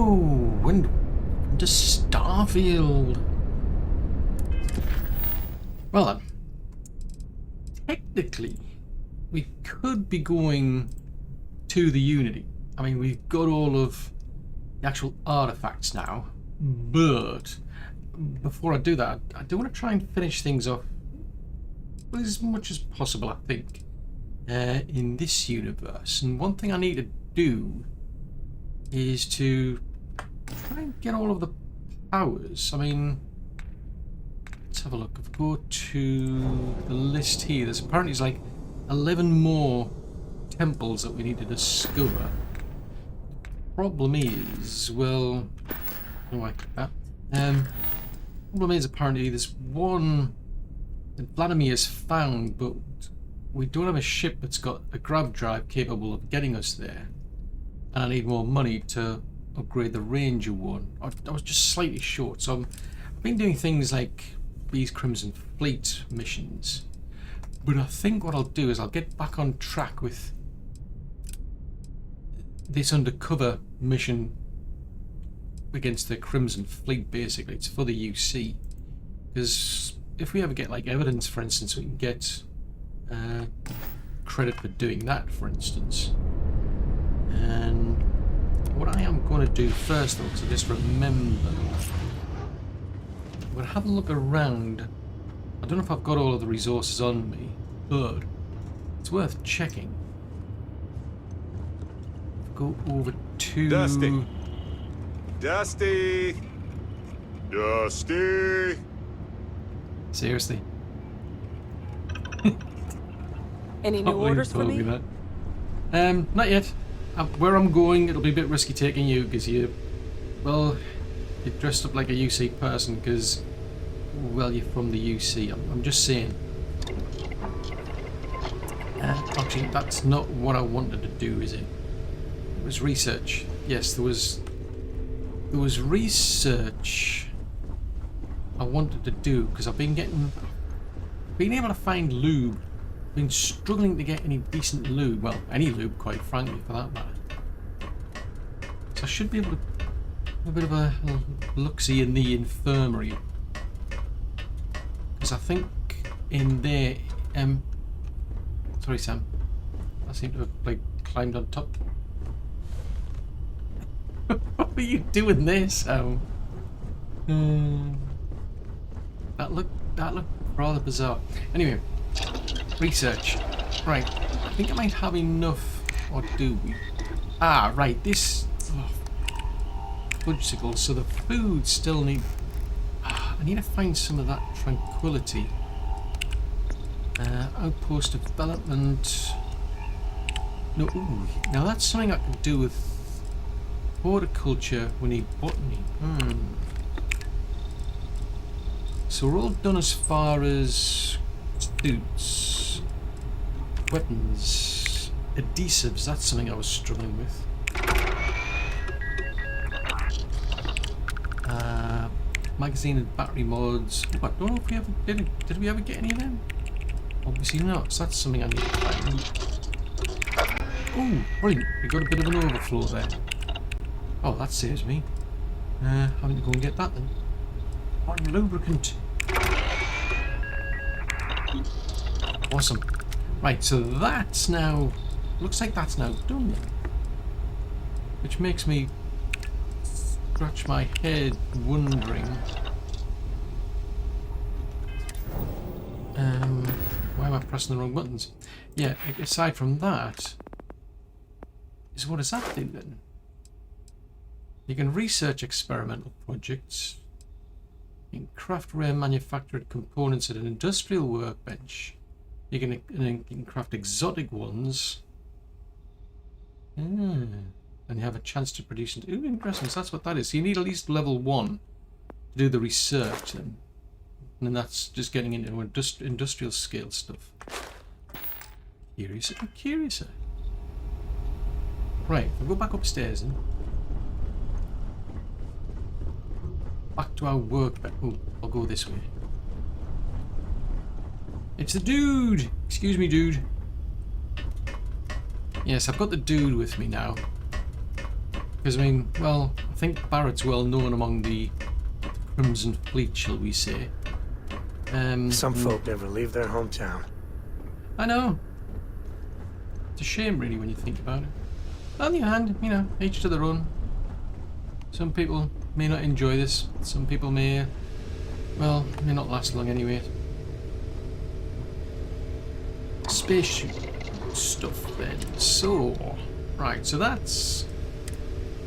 and welcome to Starfield. Well then, technically, we could be going to the Unity. I mean, we've got all of the actual artifacts now, but before I do that, I do want to try and finish things off as much as possible, I think, in this universe. And one thing I need to do is to try and get all of the powers. I mean, let's have a look. If we go to the list here, there's apparently like 11 more temples that we need to discover. Problem is, well, oh, I like that. Problem is, apparently there's one that Vladimir has found, but we don't have a ship that's got a grav drive capable of getting us there. And I need more money to upgrade the Ranger one. I was just slightly short, so I've been doing things like these Crimson Fleet missions. But I think what I'll do is I'll get back on track with this undercover mission against the Crimson Fleet, basically. It's for the UC. Because if we ever get like evidence, for instance, we can get credit for doing that, for instance. And what I am going to do first, though, to just remember, I'm going to have a look around. I don't know if I've got all of the resources on me, but it's worth checking. Go over to Dusty. Seriously. Any new orders for me? Not yet. Where I'm going, it'll be a bit risky taking you because you're dressed up like a UC person because, well, you're from the UC. I'm just saying. Actually, that's not what I wanted to do, is it? It was research. Yes, there was research I wanted to do because I've been able to find lube. Been struggling to get any decent lube. Well, any lube, quite frankly, for that matter. So I should be able to have a bit of a look-see in the infirmary. Because I think in there, sorry, Sam. I seem to have like climbed on top. What are you doing there, Sam? That looked rather bizarre. Anyway. Research. Right. I think I might have enough. Or do we? Ah, right. This. Fudgesicle. So the food still need. I need to find some of that tranquility. Outpost development. No. Ooh. Now that's something I can do with horticulture. We need botany. So we're all done as far as suits, weapons, adhesives. That's something I was struggling with. Magazine and battery mods. Oh, I don't know if we ever did we ever get any of them? Obviously not. So that's something I need to find. Oh, brilliant! We got a bit of an overflow there. Oh, that saves me having to go and get that then. On lubricant. Awesome. Right, so that's now... Looks like that's now done then. Which makes me scratch my head wondering... why am I pressing the wrong buttons? Yeah, aside from that... what does that do then? You can research experimental projects. You can craft rare manufactured components at an industrial workbench. You can craft exotic ones. And you have a chance to produce... Ooh, interesting. So that's what that is. So you need at least level 1 to do the research then. And then that's just getting into industrial scale stuff. Curious. I'm curious. Right, we'll go back upstairs then. Back to our workbench. Oh, I'll go this way. It's the dude! Excuse me, dude. Yes, I've got the dude with me now. Because, I mean, well, I think Barrett's well known among the Crimson Fleet, shall we say. Some folk never leave their hometown. I know. It's a shame, really, when you think about it. On the other hand, you know, each to their own. Some people may not enjoy this. Some people may, well, may not last long anyway. Spaceship stuff then. So, right, so that's...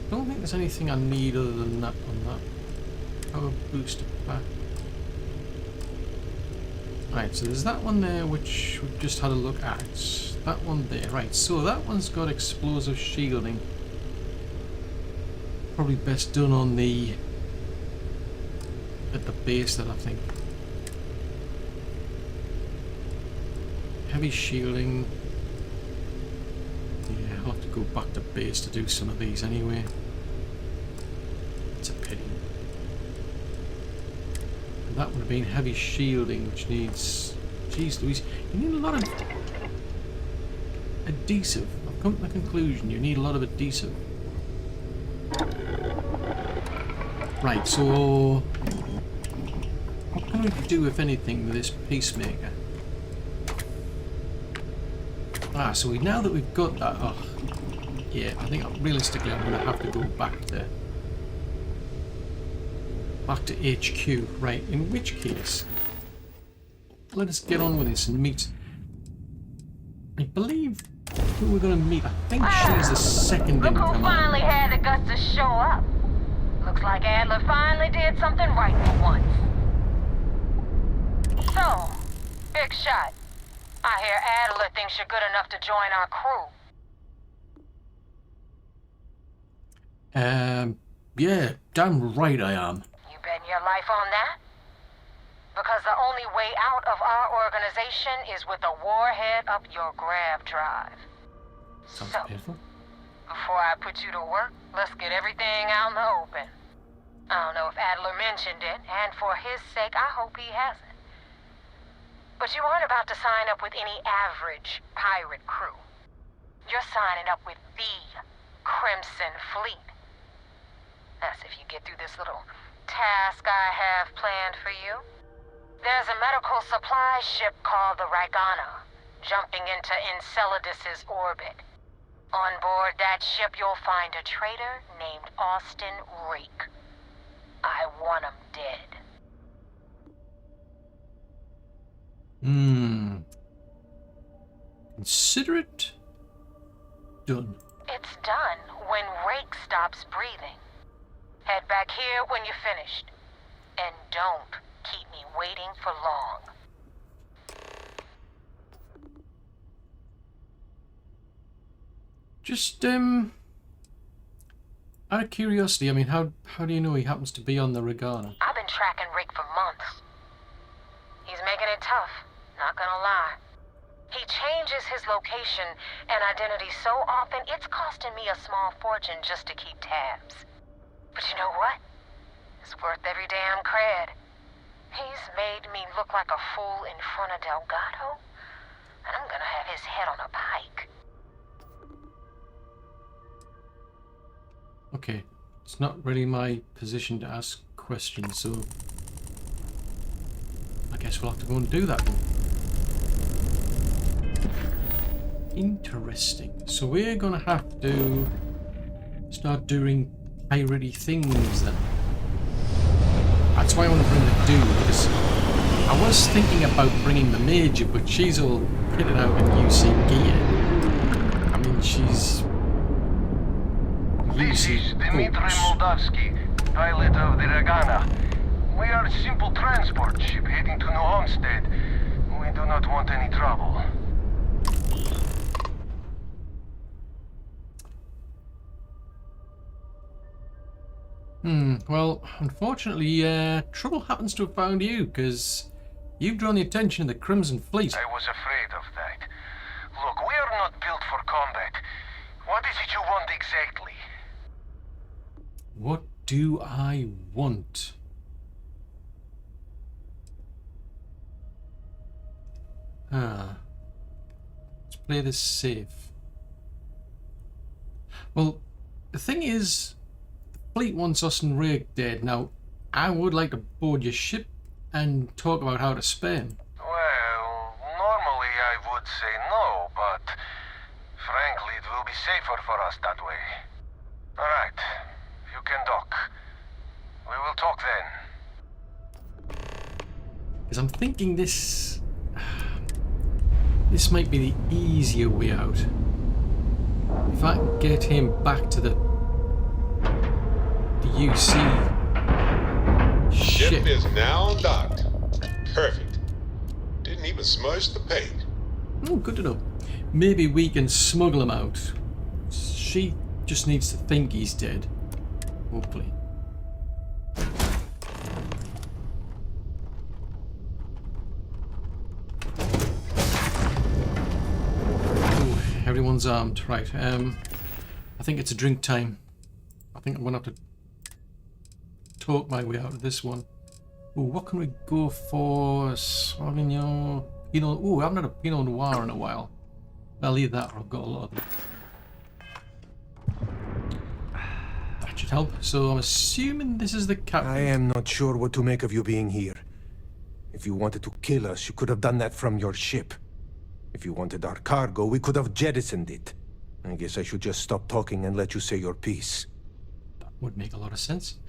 I don't think there's anything I need other than that on that. Power booster pack. Right, so there's that one there which we've just had a look at. That one there. Right, so that one's got explosive shielding. Probably best done on the... at the base then, I think. Heavy shielding. Yeah, I'll have to go back to base to do some of these anyway. It's a pity. And that would have been heavy shielding, which needs... Jeez Louise, you need a lot of adhesive. I've come to the conclusion you need a lot of adhesive. Right, so... what can we do, if anything, with this peacemaker? Ah, so now that we've got that... oh, yeah, I think realistically I'm going to have to go back to HQ. Right, in which case, let us get on with this and meet... I believe who we're going to meet. I think she's the second in Look who command. finally had the guts to show up. Looks like Adler finally did something right for once. So, big shot. I hear Adler thinks you're good enough to join our crew. Yeah, damn right I am. You betting your life on that? Because the only way out of our organization is with a warhead up your grav drive. Sounds So, painful. before I put you to work, let's get everything out in the open. I don't know if Adler mentioned it, and for his sake, I hope he hasn't. But you aren't about to sign up with any average pirate crew. You're signing up with the Crimson Fleet. That's if you get through this little task I have planned for you. There's a medical supply ship called the Ragana, jumping into Enceladus's orbit. On board that ship, you'll find a traitor named Austin Reek. I want him dead. Consider it done. It's done when Rake stops breathing. Head back here when you're finished. And don't keep me waiting for long. Just, out of curiosity, I mean, how do you know he happens to be on the Regana? I've been tracking Rick for months. He's making it tough, not gonna lie. He changes his location and identity so often, it's costing me a small fortune just to keep tabs. But you know what? It's worth every damn cred. He's made me look like a fool in front of Delgado, and I'm gonna have his head on a pike. Okay, it's not really my position to ask questions, so I guess we'll have to go and do that then. Interesting. So we're gonna have to start doing piratey things then. That's why I want to bring the dude, because I was thinking about bringing the Major, but she's all kitted out in UC gear. I mean, she's... This is Dmitry Moldavsky, pilot of the Regana. We are a simple transport ship heading to New Homestead. We do not want any trouble. Well, unfortunately, trouble happens to have found you, because you've drawn the attention of the Crimson Fleet. I was afraid of that. Look, we are not built for combat. What is it you want exactly? What do I want? Let's play this safe. Well, the thing is, the fleet wants us and Rig dead. Now, I would like to board your ship and talk about how to spin. Well, normally I would say no, but frankly, it will be safer for us that way. Alright, you can dock. We will talk then. Because I'm thinking this might be the easier way out. If I can get him back to the UC ship is now docked. Perfect. Didn't even smudge the paint. Oh, good to know. Maybe we can smuggle him out. She just needs to think he's dead. Hopefully. Everyone's armed, right? I think it's a drink time. I think I'm gonna have to talk my way out of this one. Ooh, what can we go for? Sauvignon, Pinot. Ooh, I haven't had a Pinot Noir in a while. I'll leave that. I've got a lot of them. That should help. So I'm assuming this is the captain. I am not sure what to make of you being here. If you wanted to kill us, you could have done that from your ship. If you wanted our cargo, we could have jettisoned it. I guess I should just stop talking and let you say your piece. That would make a lot of sense.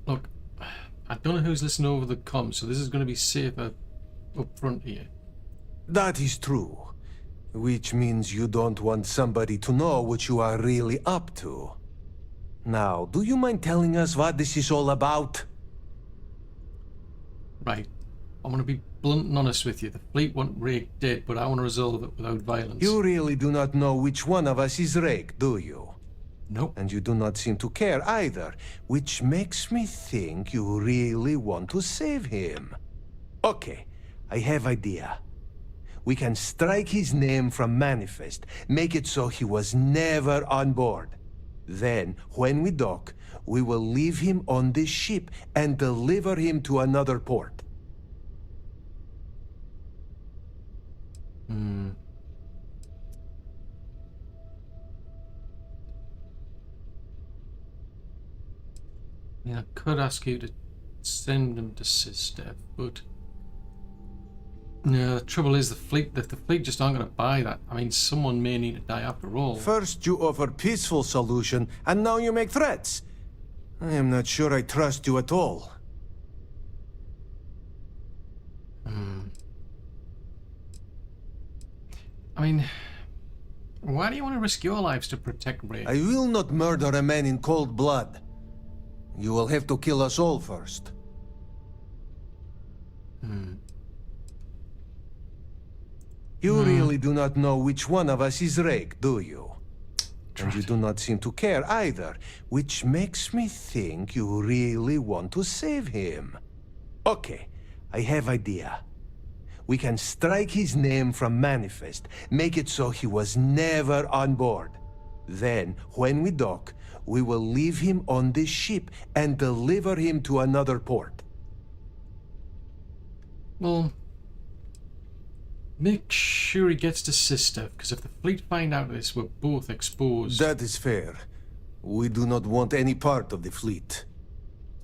Look, I don't know who's listening over the comms, so this is going to be safer up front here. That is true. Which means you don't want somebody to know what you are really up to. Now, do you mind telling us what this is all about? Right. I'm going to be blunt and honest with you. The fleet want Rake dead, but I want to resolve it without violence. You really do not know which one of us is Rake, do you? Nope. And you do not seem to care either, which makes me think you really want to save him. Okay, I have idea. We can strike his name from Manifest, make it so he was never on board. Then, when we dock, we will leave him on this ship and deliver him to another port. I mean, I could ask you to send him to SysDev, but no, the trouble is the fleet just aren't going to buy that. I mean, someone may need to die after all. First you offer peaceful solution, and now you make threats. I am not sure I trust you at all. I mean, why do you want to risk your lives to protect Ray? I will not murder a man in cold blood. You will have to kill us all first. You really do not know which one of us is Rake, do you? And you do not seem to care either, which makes me think you really want to save him. Okay, I have idea. We can strike his name from Manifest, make it so he was never on board. Then, when we dock, we will leave him on this ship and deliver him to another port. Well, make sure he gets to SysDev, because if the fleet find out this, we're both exposed. That is fair. We do not want any part of the fleet.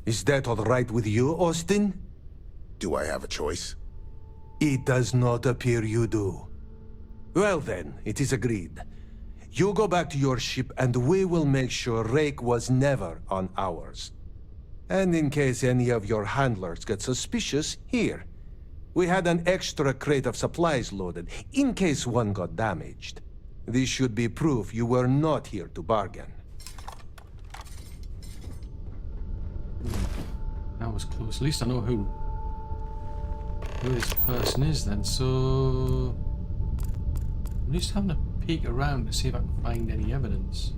Is that all right with you, Austin? Do I have a choice? It does not appear you do. Well then, it is agreed. You go back to your ship and we will make sure Rake was never on ours. And in case any of your handlers get suspicious, here. We had an extra crate of supplies loaded, in case one got damaged. This should be proof you were not here to bargain. That was close. At least I know who this person is then, so I'm just having a peek around to see if I can find any evidence.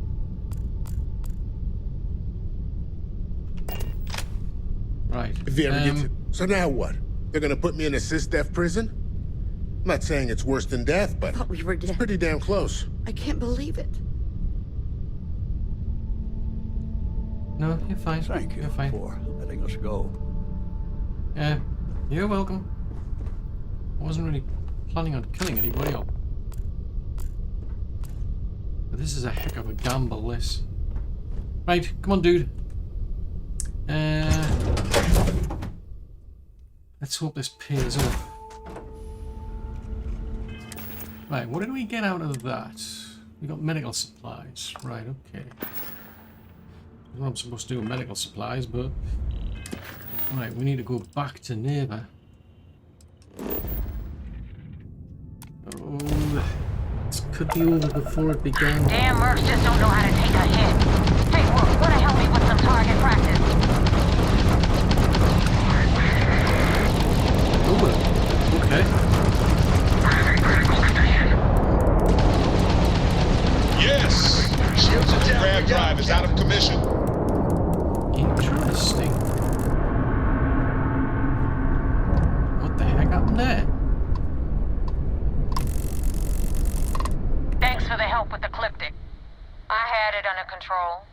Right. If you ever get to... So now what? They're gonna put me in a SysDef prison? I'm not saying it's worse than death, but I thought we were it's dead. pretty damn close. I can't believe it. No, you're fine. Thank you You're fine. for letting us go. Yeah, you're welcome. I wasn't really planning on killing anybody else. But this is a heck of a gamble, this. Right, come on, dude. Let's hope this pays off. Right, what did we get out of that? We got medical supplies. Right, okay. I don't know what I'm supposed to do with medical supplies, but... Right, we need to go back to neighbour. Oh, this could be over before it began. Damn mercs just don't know how to take a hit. Hey, wanna help me with some target practice? Oh, okay. Yes! Shields and grab drive is out of commission. Interesting. What the heck happened there? Thanks for the help with the Cliptic. I had it under control,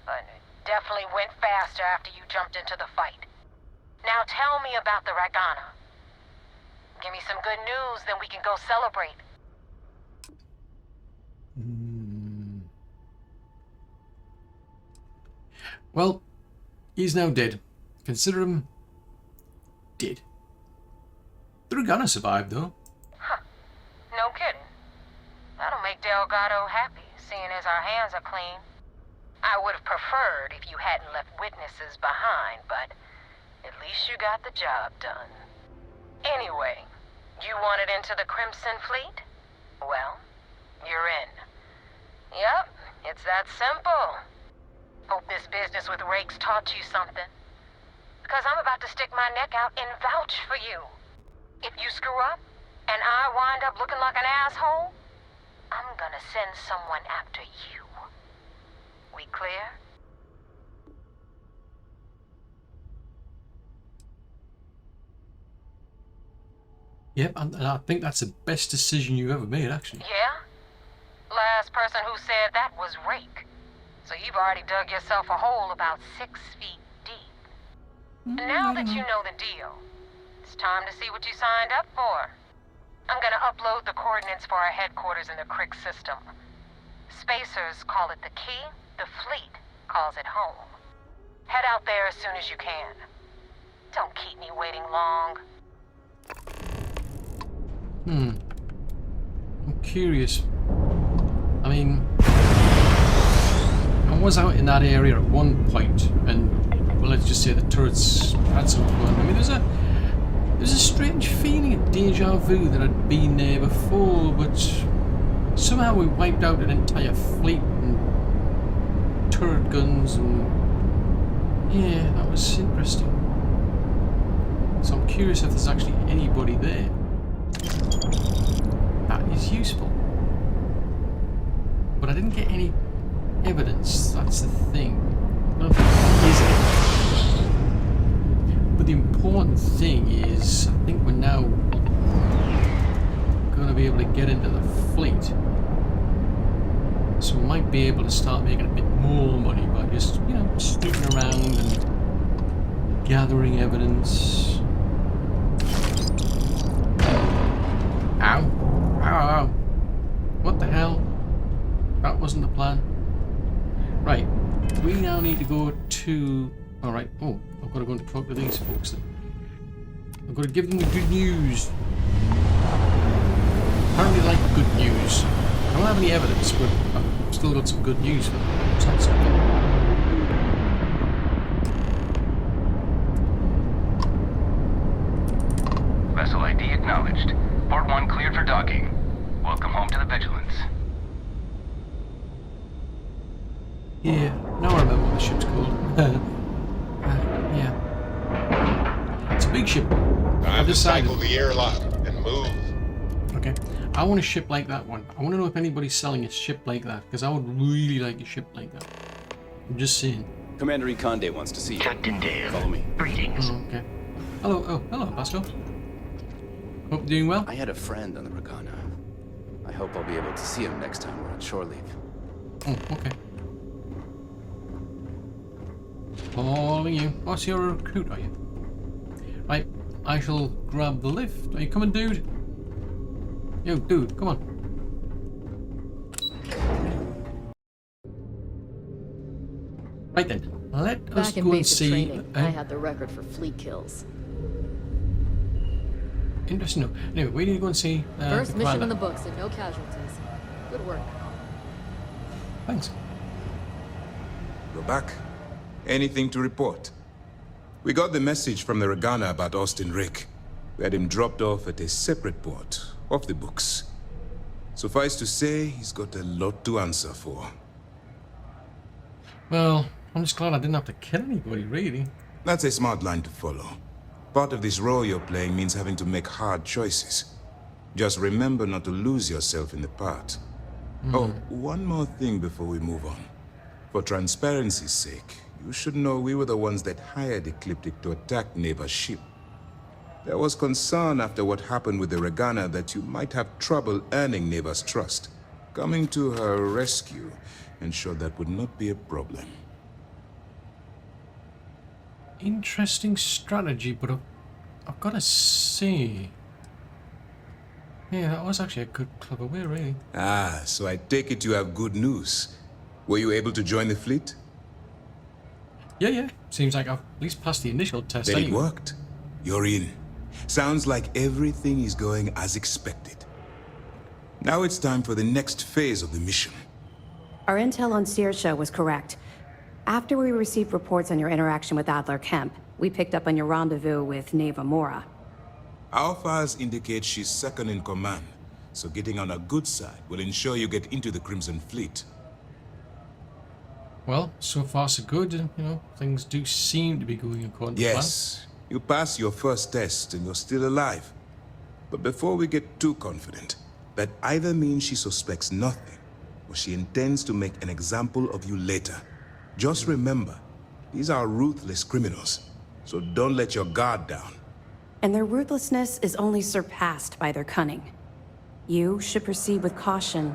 but it definitely went faster after you jumped into the fight. Now tell me about the Ragana. Give me some good news, then we can go celebrate. Well, he's now dead. Consider him dead. The Ragana survived, though. Huh. No kidding. That'll make Delgado happy, seeing as our hands are clean. I would have preferred if you hadn't left witnesses behind, but at least you got the job done. Anyway, you wanted into the Crimson Fleet? Well, you're in. Yep, it's that simple. Hope this business with Rakes taught you something. Because I'm about to stick my neck out and vouch for you. If you screw up, and I wind up looking like an asshole, I'm gonna send someone after you. We clear? Yep, and I think that's the best decision you've ever made, actually. Yeah? Last person who said that was Rake. So you've already dug yourself a hole about 6 feet deep. Now that you know the deal, it's time to see what you signed up for. I'm gonna upload the coordinates for our headquarters in the Crick system. Spacers call it the key, the fleet calls it home. Head out there as soon as you can. Don't keep me waiting long. I'm curious. I mean, I was out in that area at one point, and well, let's just say the turrets had some fun. I mean, there's a strange feeling of deja vu that I'd been there before, but somehow we wiped out an entire fleet and turret guns, and yeah, that was interesting. So I'm curious if there's actually anybody there. That is useful. But I didn't get any evidence, that's the thing. I don't think there is any. But the important thing is, I think we're now going to be able to get into the fleet. So we might be able to start making a bit more money by just, you know, snooping around and gathering evidence. Ow. Ow, ow. What the hell? That wasn't the plan. Right. We now need to go to... Alright. Oh, I've got to go and talk to these folks then. I've got to give them the good news. Apparently like good news. I don't have any evidence, but I've still got some good news for them. So that's something. Vessel ID acknowledged. Port 1 cleared for docking. Welcome home to the Vigilance. Yeah, now I remember what the ship's called. Yeah. It's a big ship. Time to decided. cycle the airlock and move. Okay. I want a ship like that one. I want to know if anybody's selling a ship like that, because I would really like a ship like that. I'm just saying. Commander Ikonde wants to see you. Captain Dave. Follow me. Greetings. Oh, okay. Hello. Oh, hello, Pastor. Hope you're doing well. I had a friend on the Ragana. I hope I'll be able to see him next time we're on shore leave. Oh, okay. Following you. Oh, so you're a recruit, are you? Right, I shall grab the lift. Are you coming, dude? Yo, dude, come on. Right then, let us Back in go and basic see. training, I had the record for fleet kills. Interesting. Anyway, we need to go and see. First the mission commander. in the books and no casualties. Good work. Thanks. We're back. Anything to report? We got the message from the Regana about Austin Rick. We had him dropped off at a separate port, off the books. Suffice to say, he's got a lot to answer for. Well, I'm just glad I didn't have to kill anybody, really. That's a smart line to follow. Part of this role you're playing means having to make hard choices. Just remember not to lose yourself in the part. Oh, one more thing before we move on. For transparency's sake, you should know we were the ones that hired Ecliptic to attack Neva's ship. There was concern after what happened with the Regana that you might have trouble earning Neva's trust. Coming to her rescue ensured that would not be a problem. Interesting strategy, but I've got to say... Yeah, that was actually a good, clever way, really. Ah, so I take it you have good news. Were you able to join the fleet? Yeah. Seems like I've at least passed the initial test. Then it anyway. worked. You're in. Sounds like everything is going as expected. Now it's time for the next phase of the mission. Our intel on Saoirse was correct. After we received reports on your interaction with Adler Kemp, we picked up on your rendezvous with Neva Mora. Our files indicate she's second in command, so getting on her good side will ensure you get into the Crimson Fleet. Well, so far so good. You know, things do seem to be going according to plan. Yes, you passed your first test and you're still alive. But before we get too confident, that either means she suspects nothing, or she intends to make an example of you later. Just remember, these are ruthless criminals, so don't let your guard down. And their ruthlessness is only surpassed by their cunning. You should proceed with caution,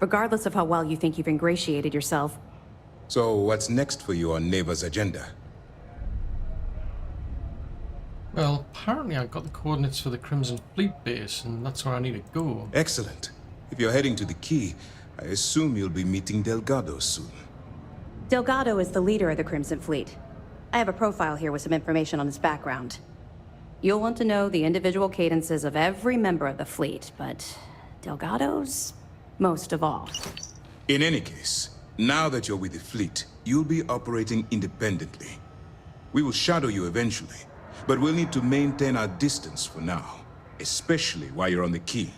regardless of how well you think you've ingratiated yourself. So what's next for you on Neva's agenda? Well, apparently I got the coordinates for the Crimson Fleet base, and that's where I need to go. Excellent. If you're heading to the Key, I assume you'll be meeting Delgado soon. Delgado is the leader of the Crimson Fleet. I have a profile here with some information on his background. You'll want to know the individual cadences of every member of the fleet, but Delgado's most of all. In any case, now that you're with the fleet, you'll be operating independently. We will shadow you eventually, but we'll need to maintain our distance for now, especially while you're on the Key.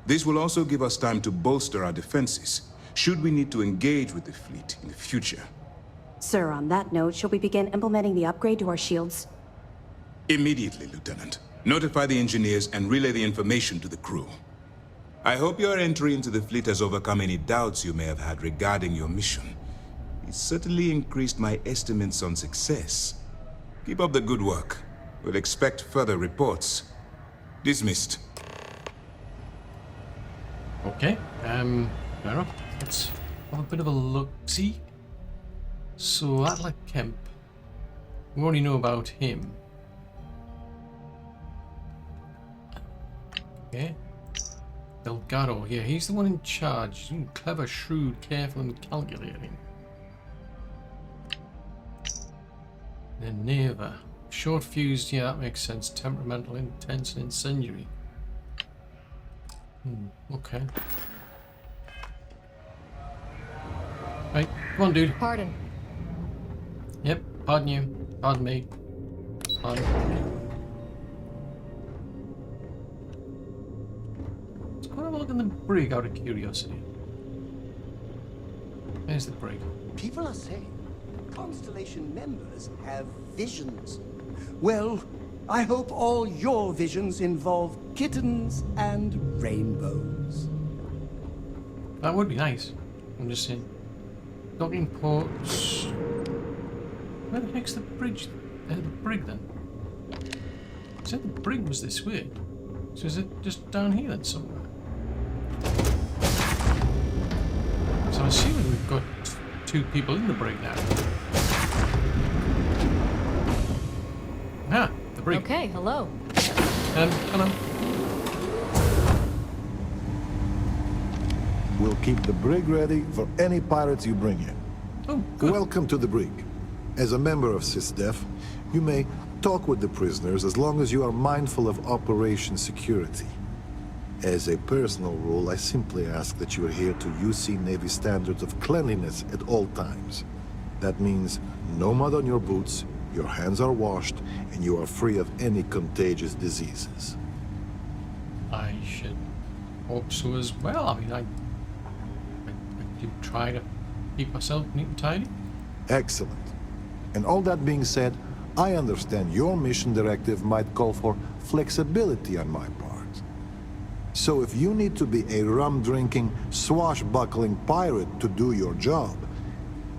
This will also give us time to bolster our defenses, should we need to engage with the fleet in the future. Sir, on that note, shall we begin implementing the upgrade to our shields? Immediately, Lieutenant. Notify the engineers and relay the information to the crew. I hope your entry into the fleet has overcome any doubts you may have had regarding your mission. It certainly increased my estimates on success. Keep up the good work. We'll expect further reports. Dismissed. Okay, fair enough. Let's have a bit of a look-see. So, Adler Kemp. We already know about him. Okay. Delgado, yeah, he's the one in charge. Clever, shrewd, careful, and calculating. Then Neva. Short-fused, yeah, that makes sense. Temperamental, intense, and incendiary. Okay. Right, come on, dude. Pardon. Yep, pardon you. Pardon me. Pardon me. Let's go have a look in the brig out of curiosity. There's the brig. People are saying Constellation members have visions. Well, I hope all your visions involve kittens and rainbows. That would be nice. I'm just saying. Docking ports. Where the heck's the bridge? The brig then? I said the brig was this way. So is it just down here then somewhere? So I'm assuming we've got two people in the brig now. Ah, the brig. Okay, hello. Hello. We'll keep the brig ready for any pirates you bring in. Oh, good. Welcome to the brig. As a member of SysDef, you may talk with the prisoners as long as you are mindful of operation security. As a personal rule, I simply ask that you adhere to UC Navy standards of cleanliness at all times. That means no mud on your boots, your hands are washed, and you are free of any contagious diseases. I should hope so as well. I mean, I do try to keep myself neat and tidy. Excellent. And all that being said, I understand your mission directive might call for flexibility on my part. So if you need to be a rum-drinking, swashbuckling pirate to do your job,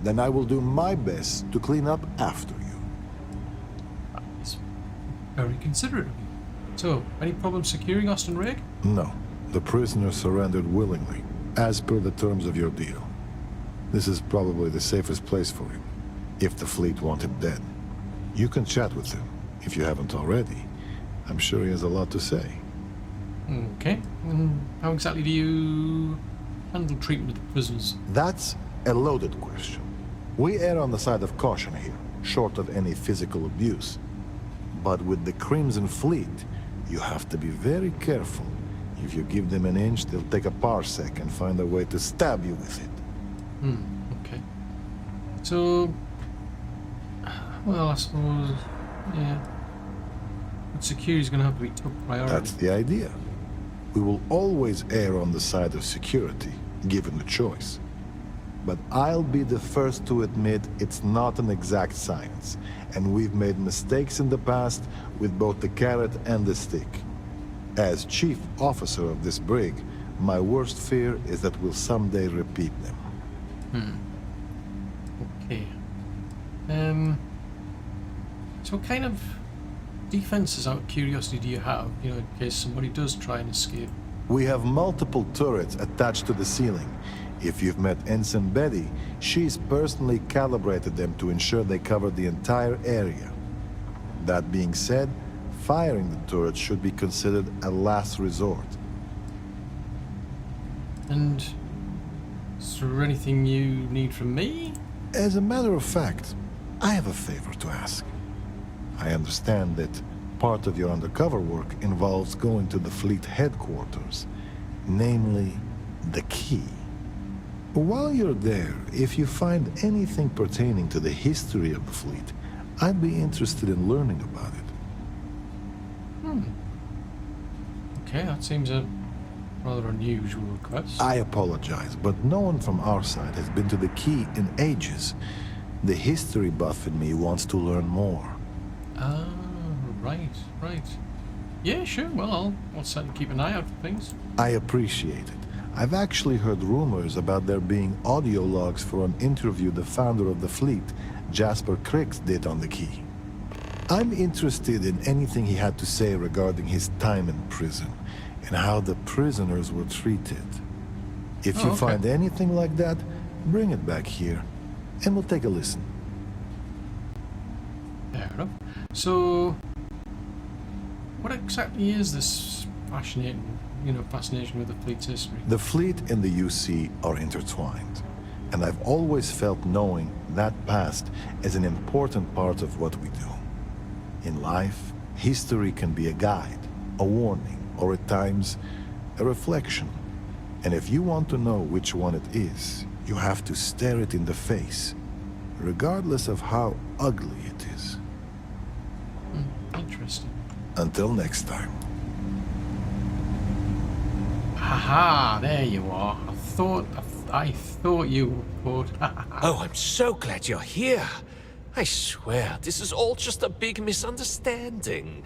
then I will do my best to clean up after you. That's very considerate of you. So, any problem securing Austin Rig? No. The prisoner surrendered willingly, as per the terms of your deal. This is probably the safest place for him, if the fleet want him dead. You can chat with him, if you haven't already. I'm sure he has a lot to say. Okay. And how exactly do you handle treatment of the prisoners? That's a loaded question. We err on the side of caution here, short of any physical abuse. But with the Crimson Fleet, you have to be very careful. If you give them an inch, they'll take a parsec and find a way to stab you with it. Okay. So, well, I suppose, yeah. But security is going to have to be top priority. That's the idea. We will always err on the side of security, given the choice. But I'll be the first to admit it's not an exact science, and we've made mistakes in the past with both the carrot and the stick. As chief officer of this brig, my worst fear is that we'll someday repeat them. Okay. So what kind of defenses, out of curiosity, do you have, you know, in case somebody does try and escape? We have multiple turrets attached to the ceiling. If you've met Ensign Betty, she's personally calibrated them to ensure they cover the entire area. That being said, firing the turrets should be considered a last resort. And is there anything you need from me? As a matter of fact, I have a favor to ask. I understand that part of your undercover work involves going to the fleet headquarters, namely the key. While you're there, if you find anything pertaining to the history of the fleet, I'd be interested in learning about it. Okay, that seems a rather unusual request. I apologize, but no one from our side has been to the key in ages. The history buff in me wants to learn more. Ah, right. Yeah, sure, well, I'll certainly keep an eye out for things. I appreciate it. I've actually heard rumors about there being audio logs for an interview the founder of the fleet, Jasper Crix, did on the key. I'm interested in anything he had to say regarding his time in prison and how the prisoners were treated. If you find anything like that, bring it back here and we'll take a listen. Fair enough. So, what exactly is this fascination with the fleet's history? The fleet and the UC are intertwined, and I've always felt knowing that past as an important part of what we do. In life, history can be a guide, a warning, or at times, a reflection. And if you want to know which one it is, you have to stare it in the face, regardless of how ugly it is. Interesting. Until next time. Haha, there you are. I thought you would. Oh, I'm so glad you're here. I swear, this is all just a big misunderstanding.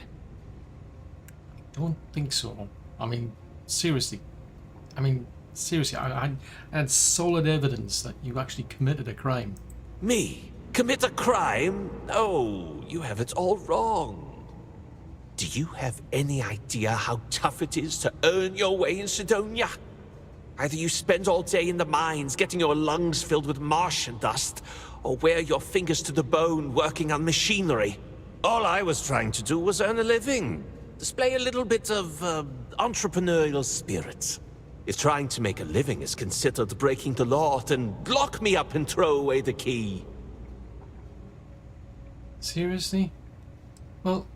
I don't think so. I mean, seriously. I had solid evidence that you actually committed a crime. Me? Commit a crime? Oh, you have it all wrong. Do you have any idea how tough it is to earn your way in Sidonia? Either you spend all day in the mines getting your lungs filled with Martian dust, or wear your fingers to the bone working on machinery. All I was trying to do was earn a living. Display a little bit of entrepreneurial spirit. If trying to make a living is considered breaking the law, then lock me up and throw away the key. Seriously? Well,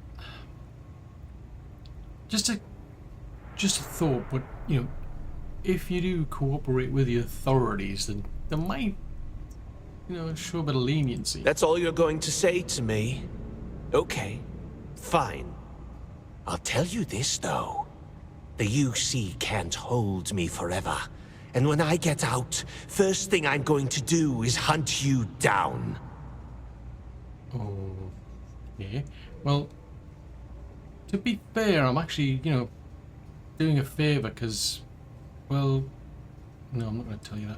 just a thought, but you know, if you do cooperate with the authorities, then they might, you know, show a bit of leniency. That's all you're going to say to me? Okay, fine. I'll tell you this, though. The UC can't hold me forever. And when I get out, first thing I'm going to do is hunt you down. Oh, yeah. Well, to be fair, I'm actually, you know, doing a favor because, well, no, I'm not going to tell you that.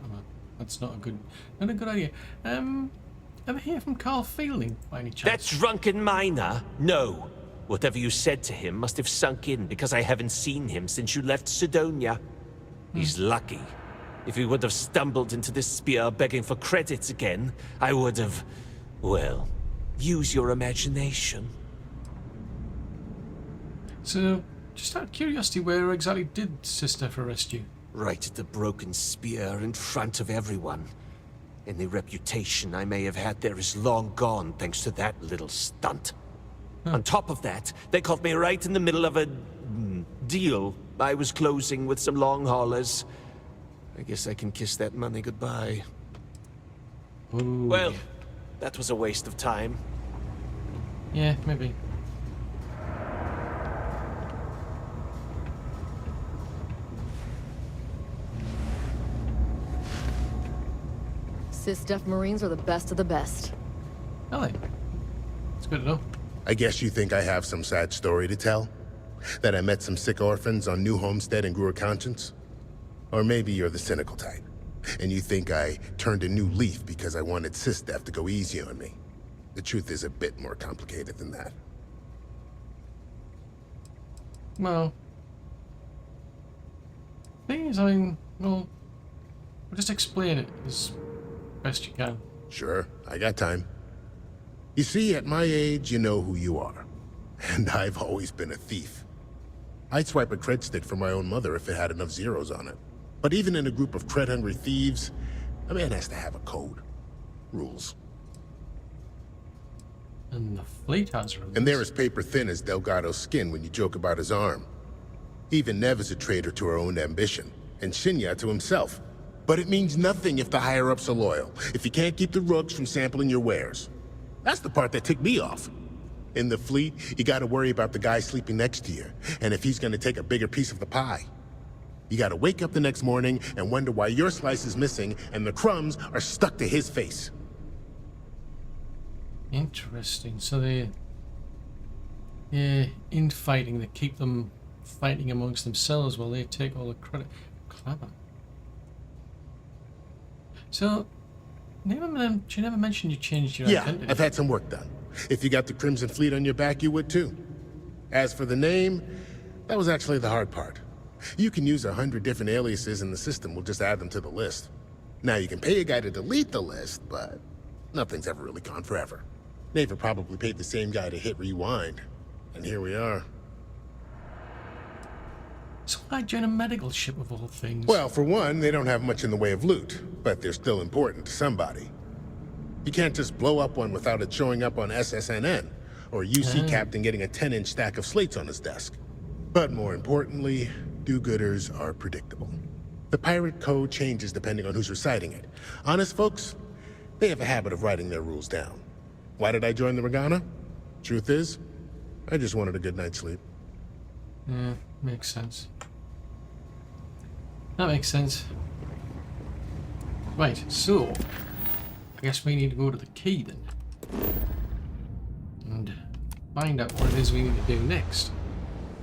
That's not a good idea. Ever hear from Carl Fielding by any chance? That drunken miner? No. Whatever you said to him must have sunk in because I haven't seen him since you left Sidonia. He's lucky. If he would have stumbled into this spear begging for credits again, I would have, well, use your imagination. So, just out of curiosity, where exactly did Sister arrest you? Right at the broken spear in front of everyone. Any reputation I may have had there is long gone thanks to that little stunt. On top of that, they caught me right in the middle of a deal I was closing with some long haulers. I guess I can kiss that money goodbye. Ooh. Well, that was a waste of time. Yeah, maybe. SysDef Marines are the best of the best. Are they? It's good to know. I guess you think I have some sad story to tell? That I met some sick orphans on New Homestead and grew a conscience? Or maybe you're the cynical type, and you think I turned a new leaf because I wanted SysDef to go easy on me. The truth is a bit more complicated than that. Well, thing is, I mean, well, just explain it as best you can. Sure, I got time. You see, at my age, you know who you are. And I've always been a thief. I'd swipe a cred stick for my own mother if it had enough zeros on it. But even in a group of cred-hungry thieves, a man has to have a code. Rules. And the fleet has rules. And they're as paper-thin as Delgado's skin when you joke about his arm. Even Nev is a traitor to her own ambition, and Shinya to himself. But it means nothing if the higher-ups are loyal, if you can't keep the rooks from sampling your wares. That's the part that ticked me off. In the fleet, you gotta worry about the guy sleeping next to you, and if he's gonna take a bigger piece of the pie. You gotta wake up the next morning and wonder why your slice is missing and the crumbs are stuck to his face. Interesting. So they, yeah, infighting, they keep them fighting amongst themselves while they take all the credit. Clever. So, she never mentioned you changed your identity. Yeah, I've had some work done. If you got the Crimson Fleet on your back, you would too. As for the name, that was actually the hard part. You can use 100 different aliases and the system will just add them to the list. Now you can pay a guy to delete the list, but nothing's ever really gone forever. Neva probably paid the same guy to hit rewind, and here we are. So why join a medical ship of all things? Well, for one, they don't have much in the way of loot, but they're still important to somebody. You can't just blow up one without it showing up on SSNN, or a UC captain getting a 10-inch stack of slates on his desk. But more importantly, do-gooders are predictable. The pirate code changes depending on who's reciting it. Honest folks, they have a habit of writing their rules down. Why did I join the Regana? Truth is, I just wanted a good night's sleep. Yeah, makes sense. That makes sense. Right, so I guess we need to go to the key then. And find out what it is we need to do next.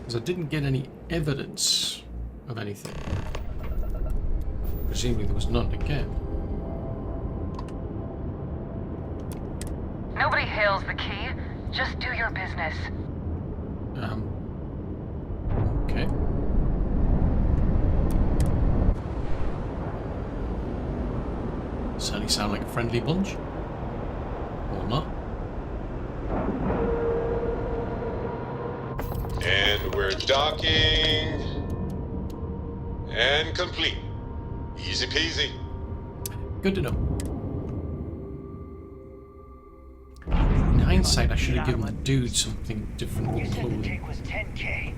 Because I didn't get any evidence of anything. Presumably there was none to get. Nobody hails the key. Just do your business. Okay. Certainly sound like a friendly bunch. Or not. And we're docking. And complete. Easy peasy. Good to know. hindsight, I should have given the dude something different with You said the clothing. take was 10K,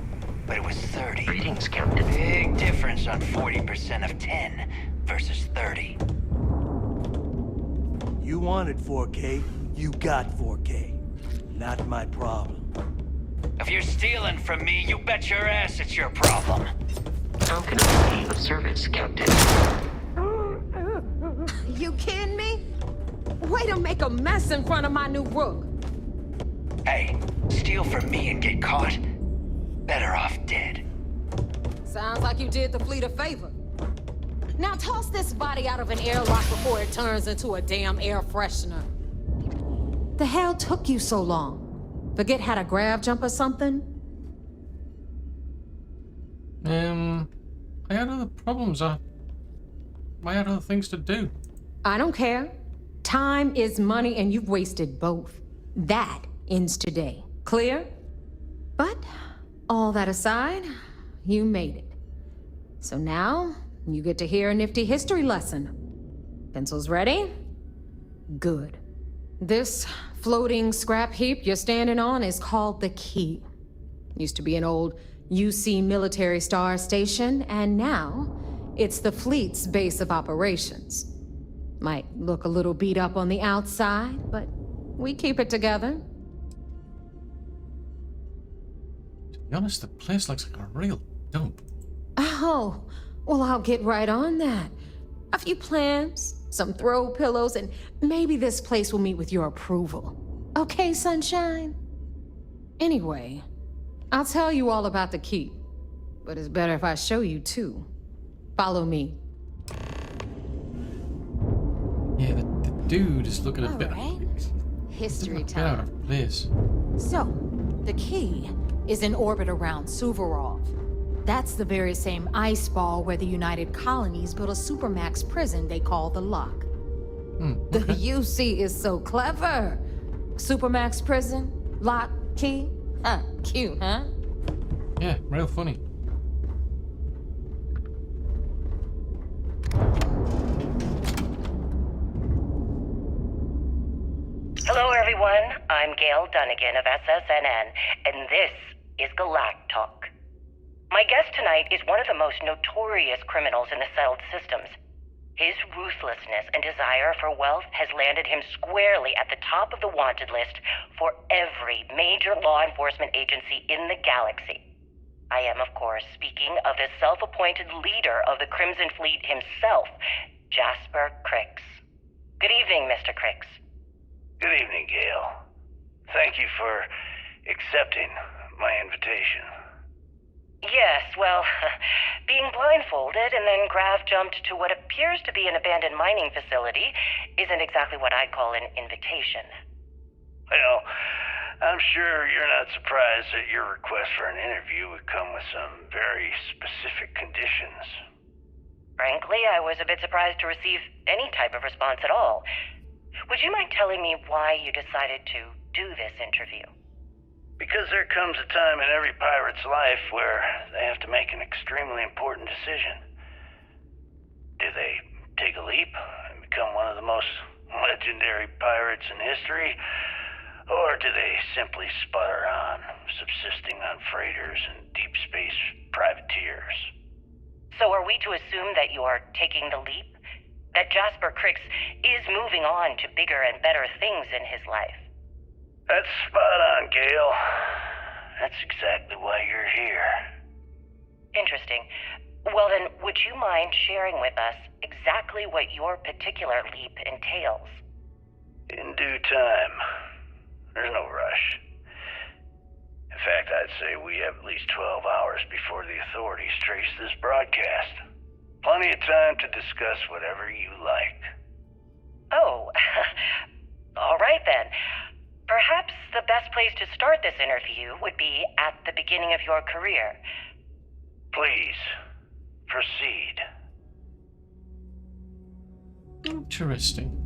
but it was 30. Greetings, Captain. Big difference on 40% of 10 versus 30. You wanted 4K, you got 4K. Not my problem. If you're stealing from me, you bet your ass it's your problem. Falcon ready of service, Captain. You kidding me? Way to make a mess in front of my new rook. Hey, steal from me and get caught? Better off dead. Sounds like you did the fleet a favor. Now toss this body out of an airlock before it turns into a damn air freshener. The hell took you so long? Forget how to grav jump or something? I had other problems. I had other things to do. I don't care. Time is money and you've wasted both. That ends today. Clear? But all that aside, you made it. So now you get to hear a nifty history lesson. Pencils ready? Good. This floating scrap heap you're standing on is called the Key. Used to be an old UC military star station, and now it's the fleet's base of operations. Might look a little beat up on the outside, but we keep it together. To be honest, the place looks like a real dump. Oh, well, I'll get right on that. A few plans, some throw pillows, and maybe this place will meet with your approval. Okay, sunshine? Anyway, I'll tell you all about the Key, but it's better if I show you too. Follow me. Yeah, the dude is looking a bit History out time. of place. So, the Key is in orbit around Suvorov. That's the very same ice ball where the United Colonies built a supermax prison they call the Lock. The UC is so clever. Supermax prison, lock, key. Huh, cute, huh? Yeah, real funny. Hello, everyone. I'm Gail Dunnigan of SSNN, and this is Galactalk. My guest tonight is one of the most notorious criminals in the settled systems. His ruthlessness and desire for wealth has landed him squarely at the top of the wanted list for every major law enforcement agency in the galaxy. I am, of course, speaking of the self-appointed leader of the Crimson Fleet himself, Jasper Crix. Good evening, Mr. Crix. Good evening, Gail. Thank you for accepting my invitation. Yes, well, being blindfolded and then grav-jumped to what appears to be an abandoned mining facility isn't exactly what I'd call an invitation. Well, I'm sure you're not surprised that your request for an interview would come with some very specific conditions. Frankly, I was a bit surprised to receive any type of response at all. Would you mind telling me why you decided to do this interview? Because there comes a time in every pirate's life where they have to make an extremely important decision. Do they take a leap and become one of the most legendary pirates in history? Or do they simply sputter on, subsisting on freighters and deep space privateers? So are we to assume that you are taking the leap? That Jasper Crix is moving on to bigger and better things in his life? That's spot on, Gail. That's exactly why you're here. Interesting. Well then, would you mind sharing with us exactly what your particular leap entails? In due time. There's no rush. In fact, I'd say we have at least 12 hours before the authorities trace this broadcast. Plenty of time to discuss whatever you like. Oh, all right then. Perhaps the best place to start this interview would be at the beginning of your career. Please, proceed. Interesting.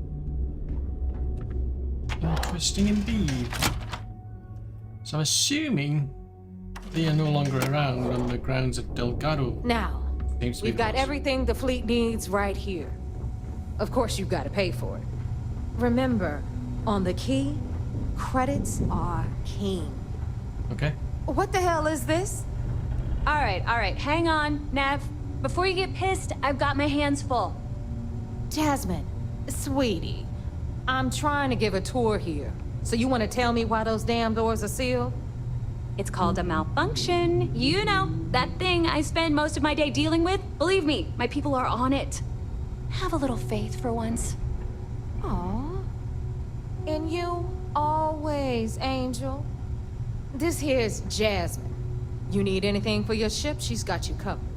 Interesting indeed. So I'm assuming they are no longer around on the grounds at Delgado. Now, we've got everything the fleet needs right here. Of course, you've got to pay for it. Remember, on the Key, Credits are king. Okay. What the hell is this? All right, hang on, Nev. Before you get pissed, I've got my hands full. Jasmine, sweetie, I'm trying to give a tour here. So you want to tell me why those damn doors are sealed? It's called a malfunction. You know, that thing I spend most of my day dealing with. Believe me, my people are on it. Have a little faith for once. Aw. And you always, Angel. This here's Jasmine. You need anything for your ship, she's got you covered.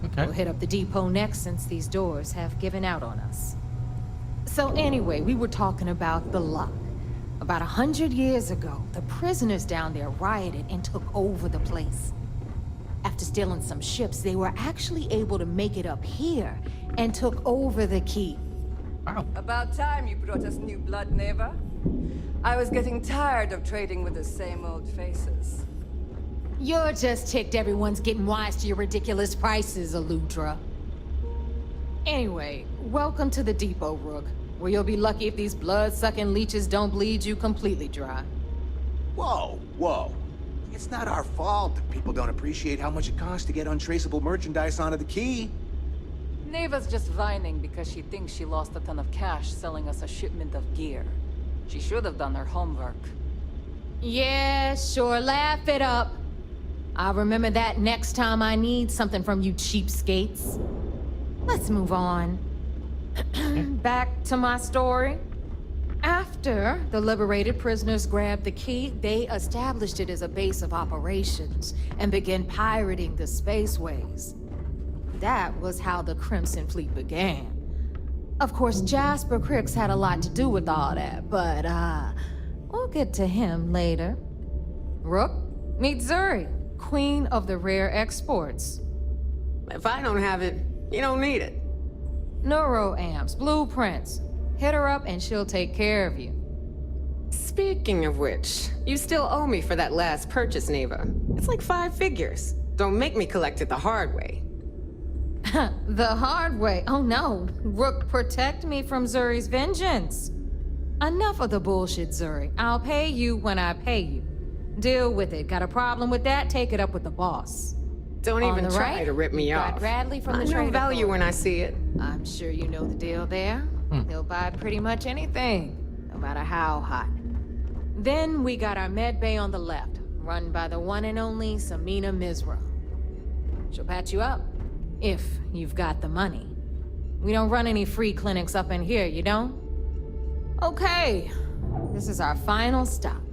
Okay. We'll hit up the depot next since these doors have given out on us. So anyway, we were talking about the lock. About 100 years ago, the prisoners down there rioted and took over the place. After stealing some ships, they were actually able to make it up here and took over the key. Wow. About time you brought us new blood, Neva. I was getting tired of trading with the same old faces. You're just ticked everyone's getting wise to your ridiculous prices, Aludra. Anyway, welcome to the depot, Rook, where you'll be lucky if these blood-sucking leeches don't bleed you completely dry. Whoa, whoa. It's not our fault that people don't appreciate how much it costs to get untraceable merchandise onto the key. Neva's just whining because she thinks she lost a ton of cash selling us a shipment of gear. She should have done her homework. Yeah, sure, laugh it up. I'll remember that next time I need something from you cheapskates. Let's move on. Back to my story. After the liberated prisoners grabbed the key, they established it as a base of operations and began pirating the spaceways. That was how the Crimson Fleet began. Of course, Jasper Cricks had a lot to do with all that, but we'll get to him later. Rook, meet Zuri, Queen of the Rare Exports. If I don't have it, you don't need it. Neuroamps, blueprints. Hit her up and she'll take care of you. Speaking of which, you still owe me for that last purchase, Neva. It's like 5 figures. Don't make me collect it the hard way. The hard way? Oh no. Rook, protect me from Zuri's vengeance. Enough of the bullshit, Zuri. I'll pay you when I pay you. Deal with it. Got a problem with that? Take it up with the boss. Don't On even the try right, to rip me you've got off. Bradley from I the know Trade value Authority. when I see it. I'm sure you know the deal there. He'll buy pretty much anything, no matter how hot. Then we got our med bay on the left, run by the one and only Samina Mizra. She'll patch you up, if you've got the money. We don't run any free clinics up in here, you don't? Okay, this is our final stop.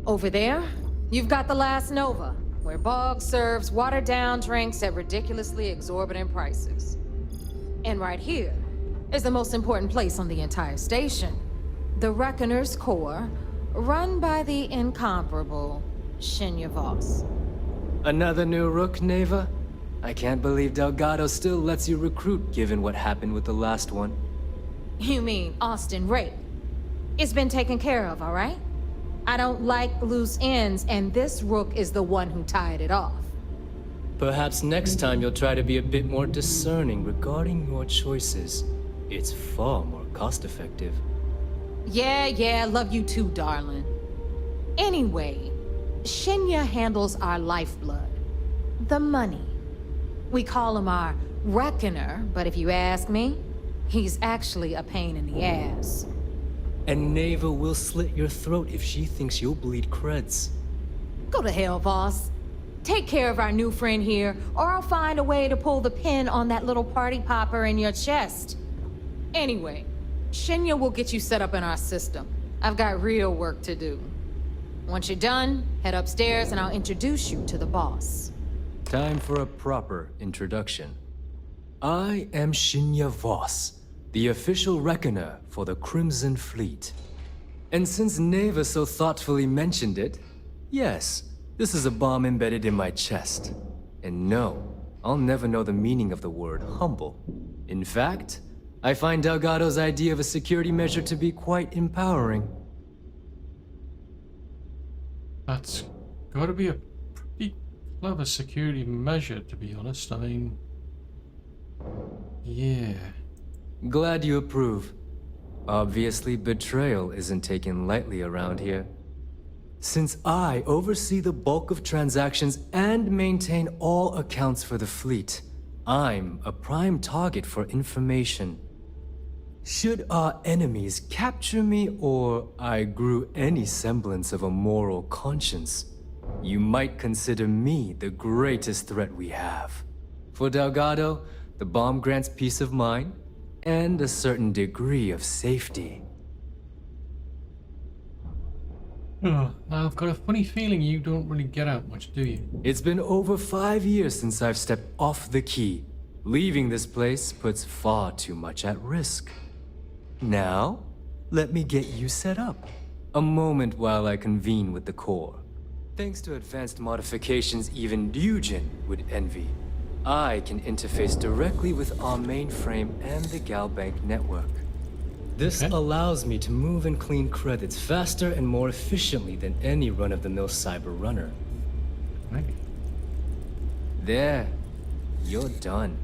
Over there, you've got the Last Nova, where Bog serves watered-down drinks at ridiculously exorbitant prices. And right here is the most important place on the entire station, the Reckoner's Core, run by the incomparable Shinya Voss. Another new Rook, Neva? I can't believe Delgado still lets you recruit, given what happened with the last one. You mean Austin Rake? It's been taken care of, all right? I don't like loose ends, and this Rook is the one who tied it off. Perhaps next time you'll try to be a bit more discerning regarding your choices. It's far more cost-effective. Yeah, love you too, darling. Anyway, Shinya handles our lifeblood. The money. We call him our Reckoner, but if you ask me, he's actually a pain in the ass. And Neva will slit your throat if she thinks you'll bleed creds. Go to hell, boss. Take care of our new friend here, or I'll find a way to pull the pin on that little party popper in your chest. Anyway, Shinya will get you set up in our system. I've got real work to do. Once you're done, head upstairs and I'll introduce you to the boss. Time for a proper introduction. I am Shinya Voss, the official reckoner for the Crimson Fleet. And since Neva so thoughtfully mentioned it, yes, this is a bomb embedded in my chest. And no, I'll never know the meaning of the word humble. In fact, I find Delgado's idea of a security measure to be quite empowering. That's gotta be a pretty clever security measure, to be honest. I mean, yeah. Glad you approve. Obviously, betrayal isn't taken lightly around here. Since I oversee the bulk of transactions and maintain all accounts for the fleet, I'm a prime target for information. Should our enemies capture me or I grew any semblance of a moral conscience, you might consider me the greatest threat we have. For Delgado, the bomb grants peace of mind and a certain degree of safety. Oh, I've got a funny feeling you don't really get out much, do you? It's been over 5 years since I've stepped off the key. Leaving this place puts far too much at risk. Now, let me get you set up. A moment while I convene with the core. Thanks to advanced modifications even Eugen would envy, I can interface directly with our mainframe and the GalBank network. This allows me to move and clean credits faster and more efficiently than any run-of-the-mill cyber runner. Right. There, you're done.